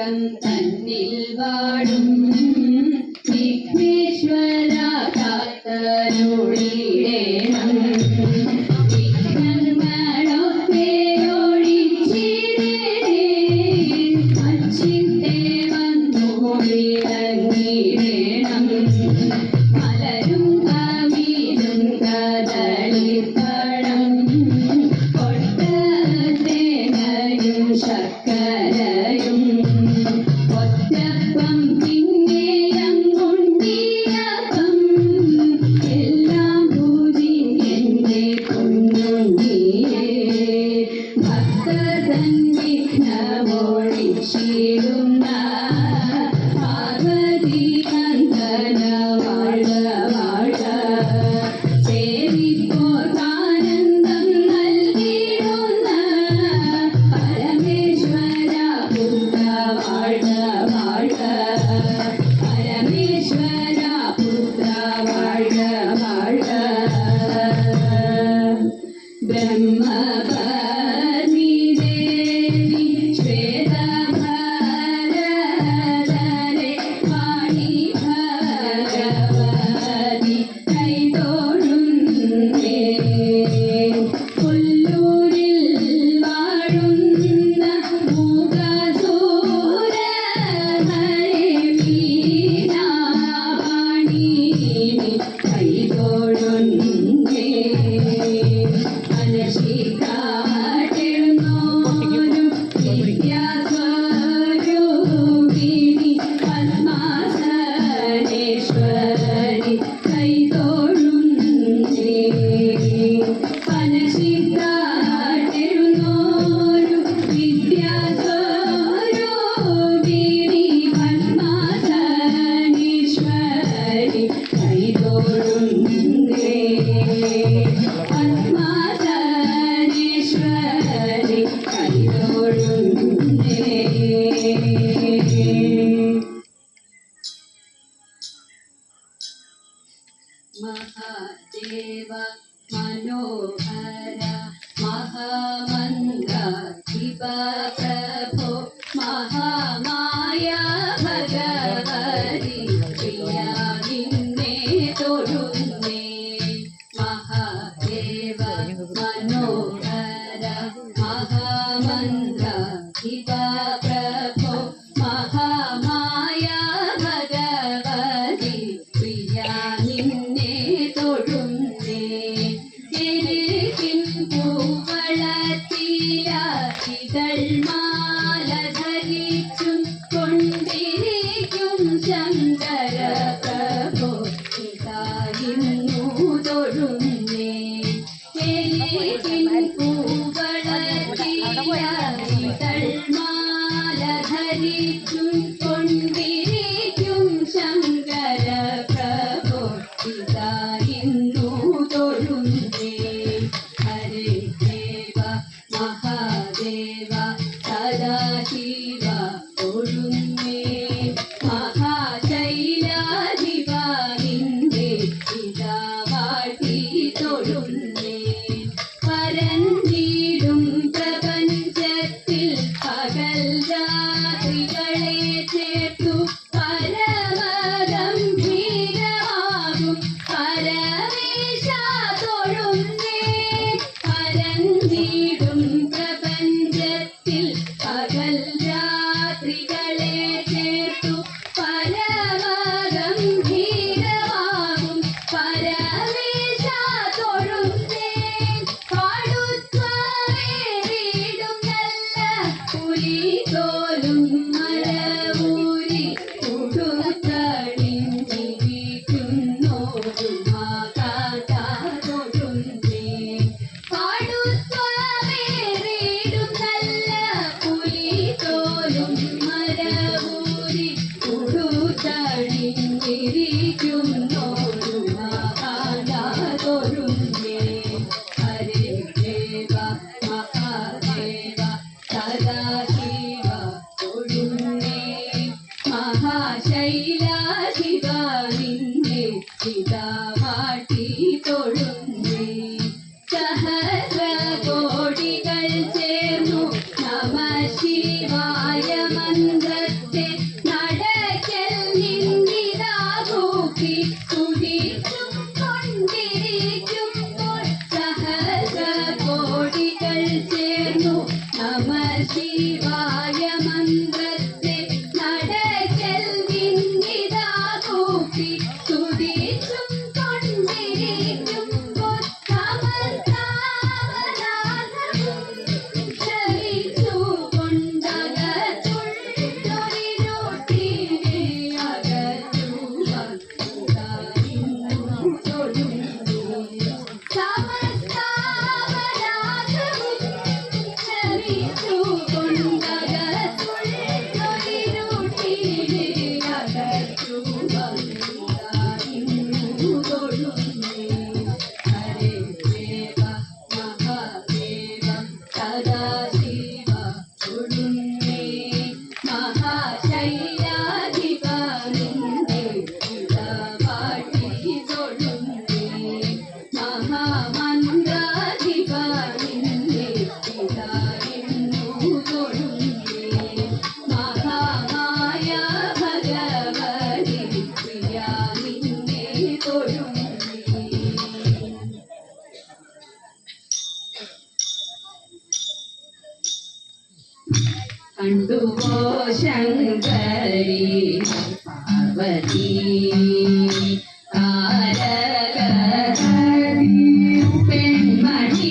ചക്കം തന്നിൽ വാടും വിഘ്നേശ്വര കാത്തരുളിടേണം. വിഘ്നങ്ങളൊക്കെ ഒഴിച്ചിടേ അച്ചിന്റെ വന്നു വിളങ്ങിടേണം. മലരും കവിലും കദളിപ്പഴം കൊട്ടത്തേങ്ങയും ശർക്കരയും ഒറ്റപ്പം പിന്നെയങ്ങുണ്ടിയപ്പം എല്ലാം പൂജിക്കെന്റെ കുഞ്ഞുണ്ണിയേ. ഭക്തൻ വിഘ്നമൊഴിച്ചിടുന്ന പാർവതി നന്ദന വാഴ്ക വാഴ്ക. സേവിപ്പോർക്കാനന്ദം നൽകിടുന്ന പരമേശ്വര പുത്ര വാഴ്ക വാഴ്ക. പരമേശ്വര പുത്ര വാഴ്ക വാഴ്ക. ബ്രഹ്മപത്നി ദേവി ശ്വേതഭരധരെ വാണി ഭഗവതി കൈതൊഴുന്നേ. പുല്ലൂരിൽ വാഴുന്ന മൂകസൂരഹരെ വീണാവാണി കൈതൊഴുന്നേ. അനശിക്കാട്ടെഴുന്നോരു വിദ്യാസ്വരൂപിണി പത്മാസനേശ്വരി കൈതൊഴുന്നേ. അനശിക്കാട്ടെഴുന്നോരു വിദ്യാസ്വരൂപിണി പത്മാസനേശ്വരി കൈതൊഴുന്നേ. പത്മാസനേശ്വരി കൈതൊഴുന്നേ. മഹാദേവ മനോഹര മഹാമന്ത്ര ശിവപ്രഭോ മഹാമായ ഭഗവതി പ്രിയ നിന്നെ തൊഴുന്നേ. മഹാദേവ മനോഹര മഹാമന്ത്ര ശിവപ്രഭോ മഹാമായ ഭഗവതി പ്രിയ നിന്നെ തൊഴുന്നേ. പൂവളത്തിലാക്കികൾ മാല ധരിച്ചും കൊണ്ടിരിക്കും ശങ്കര പ്രഭോ ഇതായിരുന്നു തൊഴുന്നേ. പൂവളത്തിലാക്കികൾ മാല ധരിച്ചും കൊണ്ടിരിക്കും ശങ്കര പ്രഭോ ഇതായിരുന്നു തൊഴുന്നേ. ഹരേ ദേവ മഹാദേവ സദാശിവ തൊഴുന്നേ. മഹാശൈലാധിപ നിന്റെ ഇതാ വാഴ്ത്തി തൊഴുന്നേ. പരന്നിടും പ്രപഞ്ചത്തിൽ പകൽ രാത്രികളെ ചേർത്തു പരമഗംഭീരമാകും പരമേശ തൊഴുന്നേ. പരന്നിടും പ്രപഞ്ചത്തിൽ പകൽ രാത്രികളെ ചേർത്തു പരമഗംഭീരമാകും പരമേശ തൊഴുന്നേ. പാടുത്വമേറിടും നല്ല പുലിതോലും മരവൂരി ഉടുത്തണിഞ്ഞിരിക്കുന്നോരു മാകാത തൊഴുന്നേ. പാടുത്വമേറിടും നല്ല പുലിതോലും മരവൂരി ഉടുത്തണിഞ്ഞിരിക്കുന്നോരു മാകാത തൊഴുന്നേ. ഹരേ ദേവ മഹാദേവ സദാശിവ തൊഴുന്നേ. മഹാശൈലാധിപ നിന്നെ ഇതാ വാഴ്ത്തി തൊഴുന്നേ. സഹസ്രകോടികൾ ചേർന്നു നമ ശിവായ മന്ത്രത്തിൽ കണ്ടുവോ ശങ്കരി പാർവതി പെൺമണി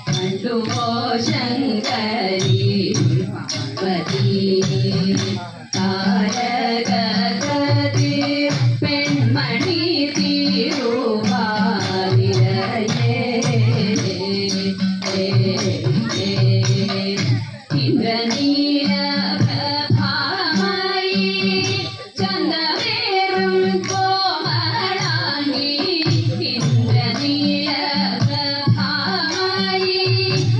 കണ്ടുവോ ശങ്കരി പാർവതി പെൺമണി ഇന്ദ്രനീലപ്രഭാമയി ചന്ദ്രവേറും കോമളാംഗി ഇന്ദ്രനീലപ്രഭാമയി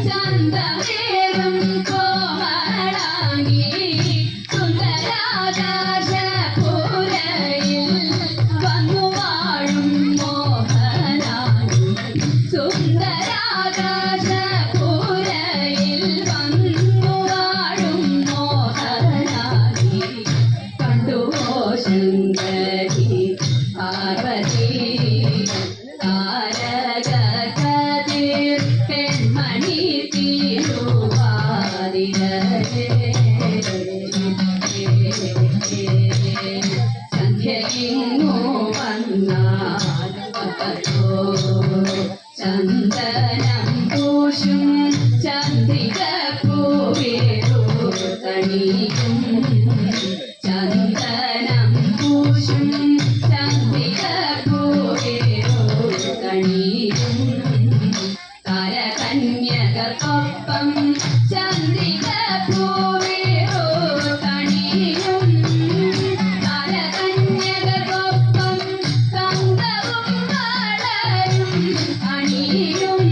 ചന്ദ്രവേറും കോമളാംഗി സുന്ദരാകാശപുരയിൽ വന്നു വാഴും മോഹനാംഗി സുന്ദരാകാശപുരയിൽ വന്നു വാഴും മോഹനാംഗി കണ്ടുവോ ശങ്കരി പാർവതി താരകകതിർ പെൺമണി സന്ധ്യയിങ്ങോ വന്നാലോ ചന്ദനം പൂശും ചന്ദ്രിക പൂവേരോ തണിയും ചന്ദനം പൂശും ചന്ദ്രിക പൂവേരോ തണിയും താരകന്യകർക്കൊപ്പം ചന്ദ്രിക പൂവേരോ തണിയും താരകന്യകർക്കൊപ്പം തങ്കവും വളരും അണിയും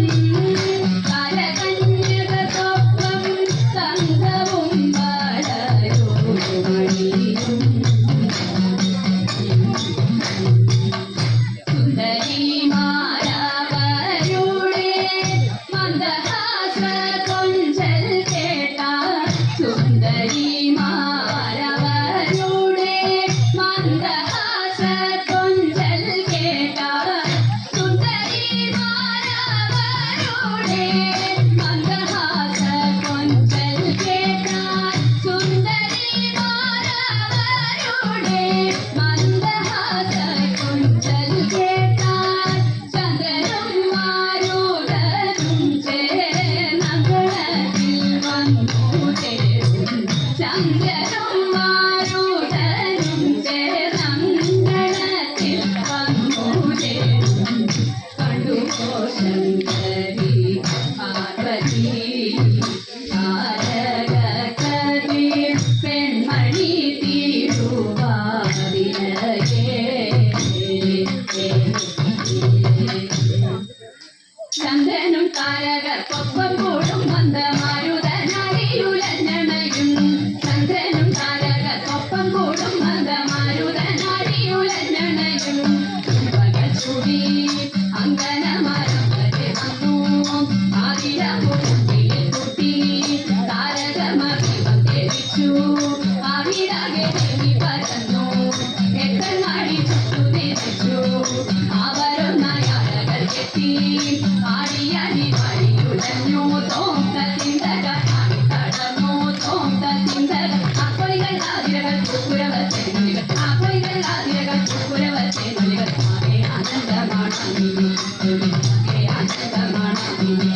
താരകന്യകർക്കൊപ്പം തങ്കവും വളരും അണിയും സുന്ദരിമാരവരുടെ മന്ദഹാസ കൊഞ്ചൽ കേട്ടാൽ സുന്ദരിമാരവരുടെ മന്ദഹാസ കൊഞ്ചൽ കേട്ടാൽ സുന്ദരിമാരവരുടെ മന്ദഹാസ കൊഞ്ചൽ കേട്ടാൽ സുന്ദരിമാരവരുടെ മന്ദഹാസ കൊഞ്ചൽ കേട്ടാൽ ചന്ദ്രനും മാരുതനും ചേർന്നകളത്തിൽ വന്നു ചേരും ചന്ദ്രനും മാരുതനും ചേർന്നകളത്തിൽ വന്നു ചേരും കണ്ടുവോ ശങ്കരി പാർവതി താരകകതിർ പെൺമണി ചന്ദ്രനും താരകർക്കൊപ്പം കൂടും മന്ദമാരുതനാടിയുലഞ്ഞണയും ചന്ദ്രനും താരകർക്കൊപ്പം കൂടും മന്ദമാരുതനാടിയുലഞ്ഞണയും പകൽ ചൂടി അങ്കനമരം വരെ വന്നു ആതിരപ്പൂവിൽ കുട്ടി താരകമറിവം ധരിച്ചു ആവിടാകെ ദേവി പരന്നു എട്ടനാടി ചുറ്റു നിരച്ചു അവരൊന്നായി അഴകൾ കെട്ടി ആടിയാടി വഴിയുലഞ്ഞു തോന്തത്തിന്തക തടർന്നു തോന്തത്തിന്തക ആക്കൊലികൾ ആതിരകൾ കുക്കുരവച്ചേനുലികൾ ആക്കൊലികൾ ആതിരകൾ കുക്കുരവച്ചേനുലികൾ ആകെ ആനന്ദമാണമിനി ആകെ ആനന്ദമാണമിനി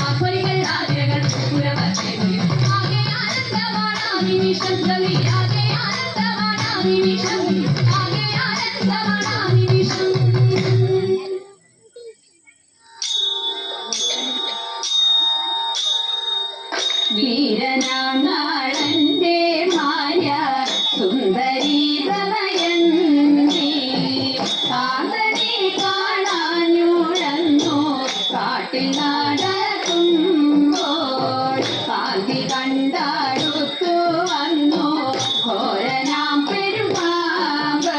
ആക്കൊലികൾ ആതിരകൾ കുക്കുരവച്ചേനുലികൾ ആകെ ആനന്ദമാണമിനിഷം കവി ആകെ ആനന്ദമാണമിനിഷം ആകെ ആനന്ദമാണമിനിഷം വീരനാളന്റെ ഭാര്യ സുന്ദരി ദമയന്തി കാന്തനെ കാണാനുഴന്നു കാട്ടിൽ നടക്കുമ്പോൾ കാന്തി കണ്ടടുത്തു വന്നു ഘോരനാം പെരുമാമ്പ്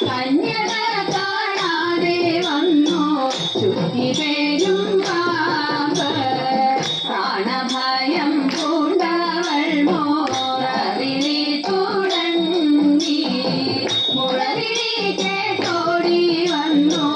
കന്യക കാണാതെ വന്നു ചുറ്റി പേരും പാമ്പ് പ്രാണഭയം പൂണ്ടവൾ മോറവിളി തുടങ്ങി മുളവിളി കേട്ടോടി വന്നു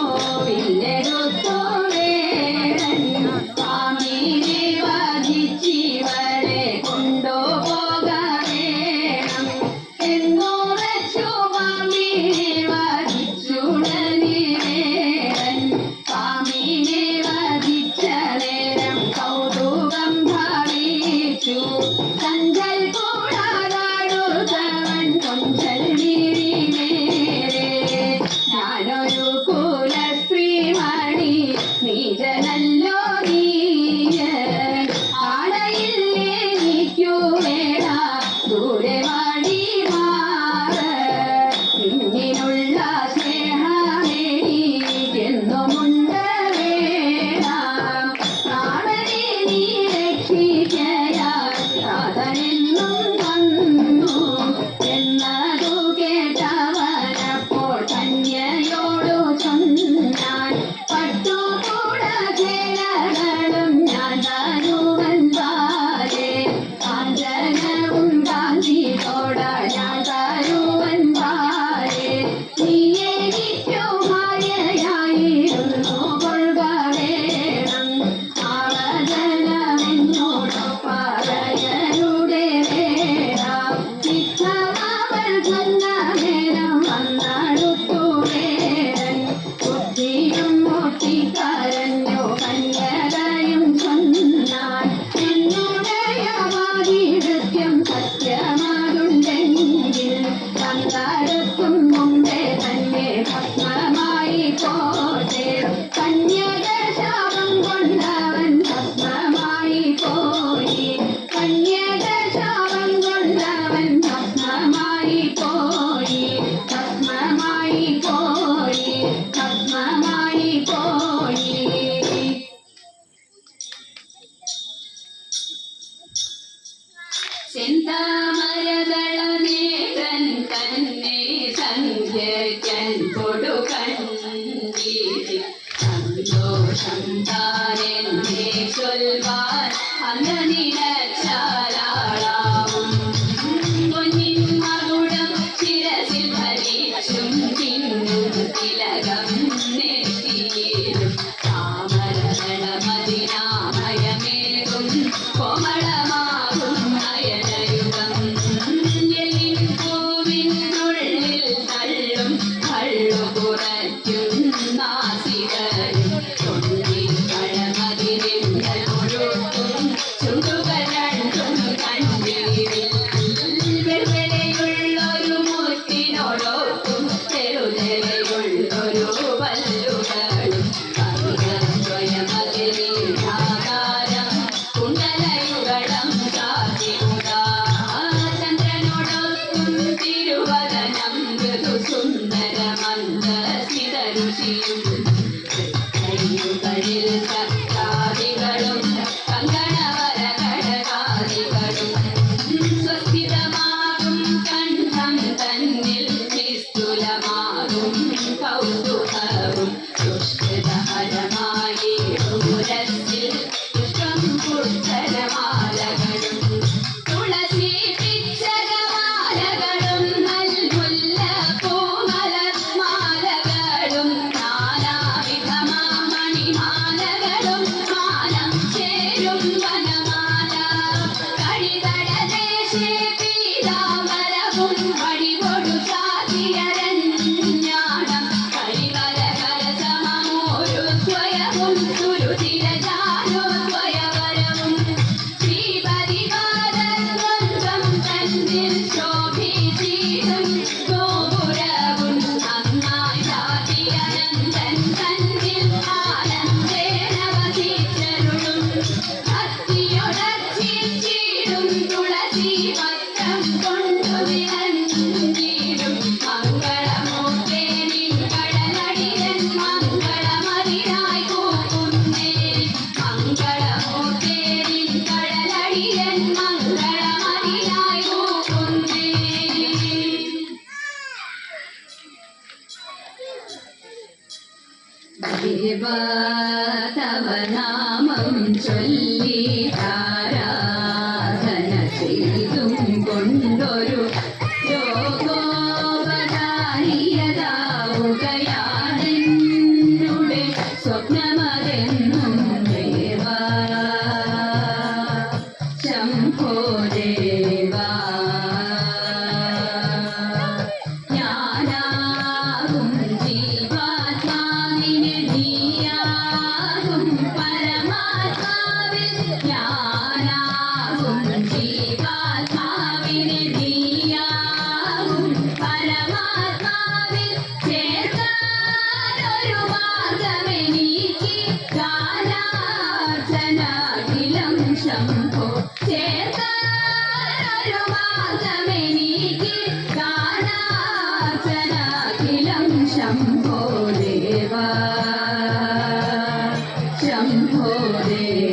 തവനാമം ചൊല്ലി ആരാധന ചെയ്തും കൊണ്ടൊരു യോഗോപകാരിയതാവുകയാണെന്നുടെ സ്വപ്നമതെന്നും ദേവാ ശംഭോ ദേവാ ഞാനാകും ജീവാത്മാവിനെ നീയാകും പരമാത്മാവിൽ ഞാനാകും ജീവാത്മാവിനെ നീയാകും പരമാത്മാവിൽ ചേർക്കാനൊരു മാർഗമെനിക്ക് ഗാനാർച്ചനാഖിലം ശംഭോ ചേർക്കാനൊരു മാർഗമെനിക്ക് ഗാനാർച്ചനാഖിലം ശംഭോ ദേവാ ശംഭോ ദേവാ